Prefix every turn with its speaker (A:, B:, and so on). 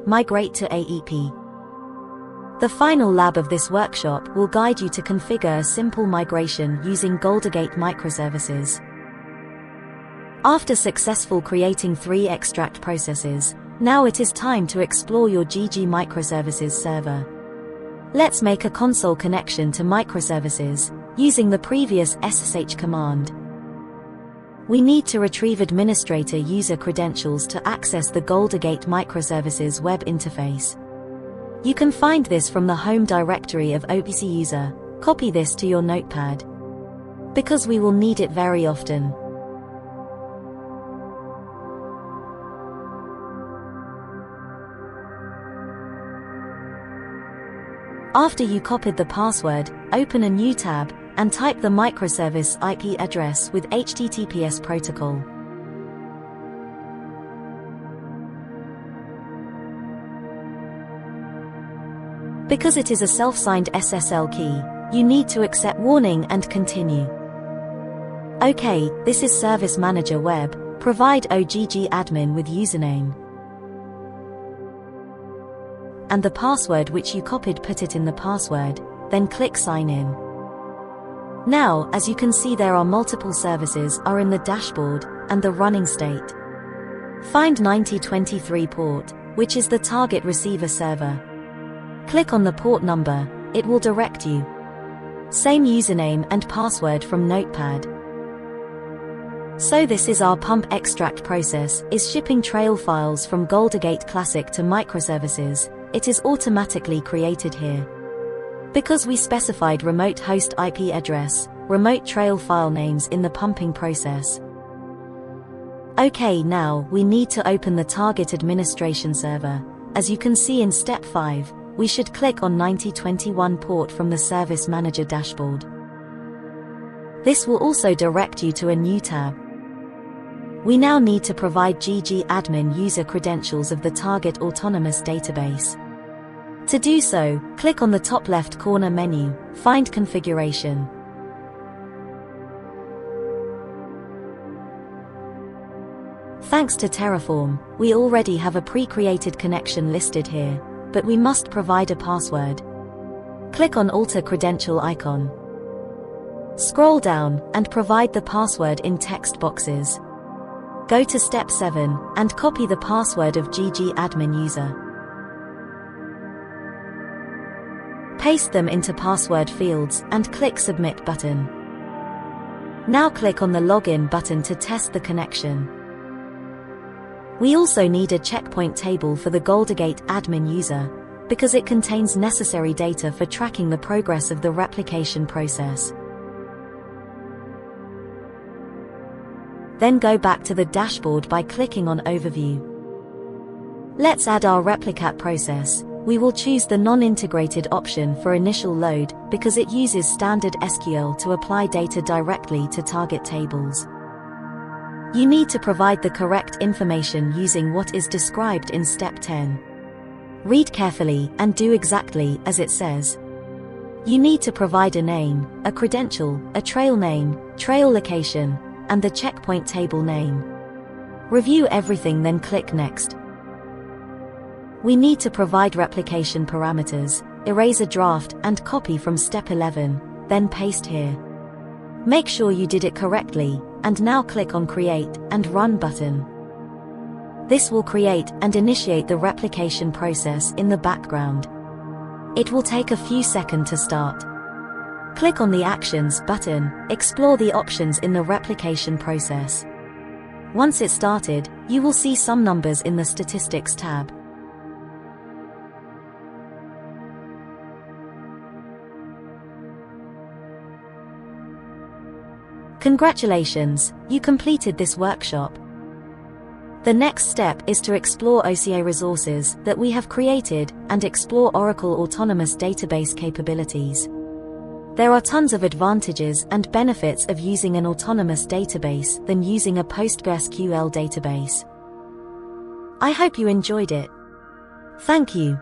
A: Migrate to AEP. The final lab of this workshop will guide you to configure a simple migration using Goldengate Microservices. After successful creating 3 extract processes, now it is time to explore your GG Microservices server. Let's make a console connection to microservices, using the previous SSH command. We need to retrieve administrator user credentials to access the Goldengate Microservices web interface. You can find this from the home directory of OPC user. Copy this to your notepad, because we will need it very often. After you copied the password, open a new tab, and type the microservice IP address with HTTPS protocol. Because it is a self-signed SSL key, you need to accept warning and continue. OK, this is Service Manager Web. Provide OGG admin with username and the password which you copied. Put it in the password, then click sign in. Now, as you can see, there are multiple services are in the dashboard and the running state. Find 9023 port, which is the target receiver server. Click on the port number, it will direct you. Same username and password from Notepad. So this is our pump extract process, is shipping trail files from Goldengate Classic to microservices. It is automatically created here. Because we specified remote host IP address, remote trail file names in the pumping process. OK, now we need to open the target administration server. As you can see in step 5, we should click on 9021 port from the Service Manager dashboard. This will also direct you to a new tab. We now need to provide GG admin user credentials of the target autonomous database. To do so, click on the top left corner menu, find Configuration. Thanks to Terraform, we already have a pre-created connection listed here, but we must provide a password. Click on Alter Credential icon. Scroll down, and provide the password in text boxes. Go to step 7, and copy the password of GG admin user. Paste them into password fields, and click Submit button. Now click on the Login button to test the connection. We also need a checkpoint table for the Goldengate admin user, because it contains necessary data for tracking the progress of the replication process. Then go back to the dashboard by clicking on Overview. Let's add our replicat process. We will choose the non-integrated option for initial load, because it uses standard SQL to apply data directly to target tables. You need to provide the correct information using what is described in step 10. Read carefully and do exactly as it says. You need to provide a name, a credential, a trail name, trail location, and the checkpoint table name. Review everything, then click Next. We need to provide replication parameters, erase a draft and copy from step 11, then paste here. Make sure you did it correctly, and now click on Create and Run button. This will create and initiate the replication process in the background. It will take a few seconds to start. Click on the Actions button, explore the options in the replication process. Once it's started, you will see some numbers in the Statistics tab. Congratulations, you completed this workshop. The next step is to explore OCA resources that we have created and explore Oracle Autonomous Database capabilities. There are tons of advantages and benefits of using an autonomous database than using a PostgreSQL database. I hope you enjoyed it. Thank you.